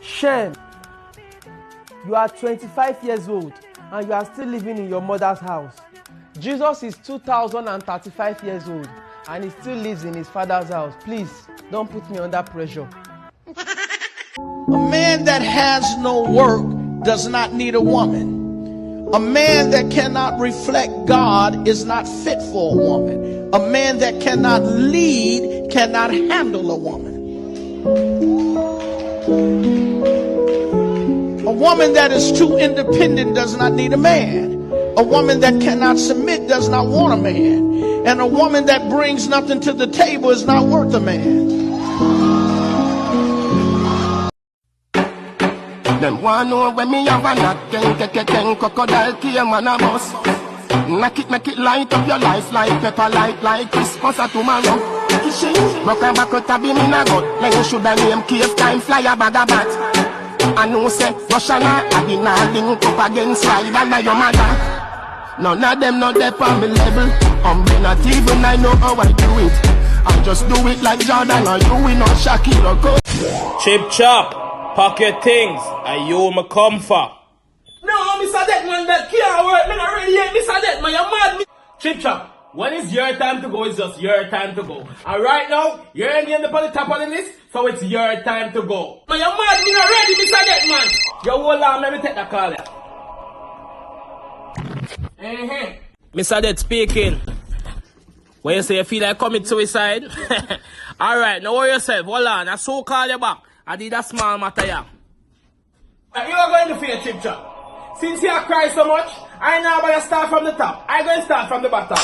Shame. You are 25 years old and you are still living in your mother's house. Jesus is 2035 years old and he still lives in his father's house. Please, don't put me under pressure. A man that has no work does not need a woman. A man that cannot reflect God is not fit for a woman. A man that cannot lead cannot handle a woman. A woman that is too independent does not need a man. A woman that cannot submit does not want a man. And a woman that brings nothing to the table is not worth a man. Them want know when me have a knock, ten crocodile came on a bus. Knock it, make it light up your life like pepper light like Christmas or tomorrow. Broke a back out of him in a gut. Like you shoulda name cave time fly a bag of bat. I know say Russian I be not link up against rival by your mother. None of them not there on me level. Not even I know how I do it. I just do it like Jordan or you, we know Shaquille or Kobe. Chip chop, pack your things, and you me come for. No, Mr. Dead man, that can't work. Me not ready yet, Mr. Dead man, you mad me. Chip chop, when it's your time to go, it's just your time to go. And right now, you're in the top of the list, so it's your time to go. Man, you mad, me not ready, Mr. Dead man. Yo, hold on, let me take that call. Mr. Dead speaking. When you say you feel like commit suicide? Alright, now worry yourself, hold on, I so call you back. I did a small matter here. You are going to feel Chip Chop. Since you cry so much, I now going to start from the top. I going to start from the bottom.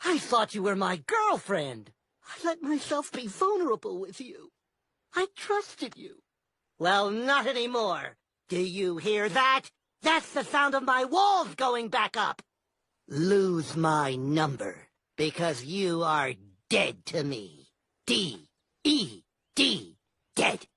I thought you were my girlfriend. I let myself be vulnerable with you. I trusted you. Well, not anymore. Do you hear that? That's the sound of my walls going back up. Lose my number, because you are dead to me. D-E-D, dead.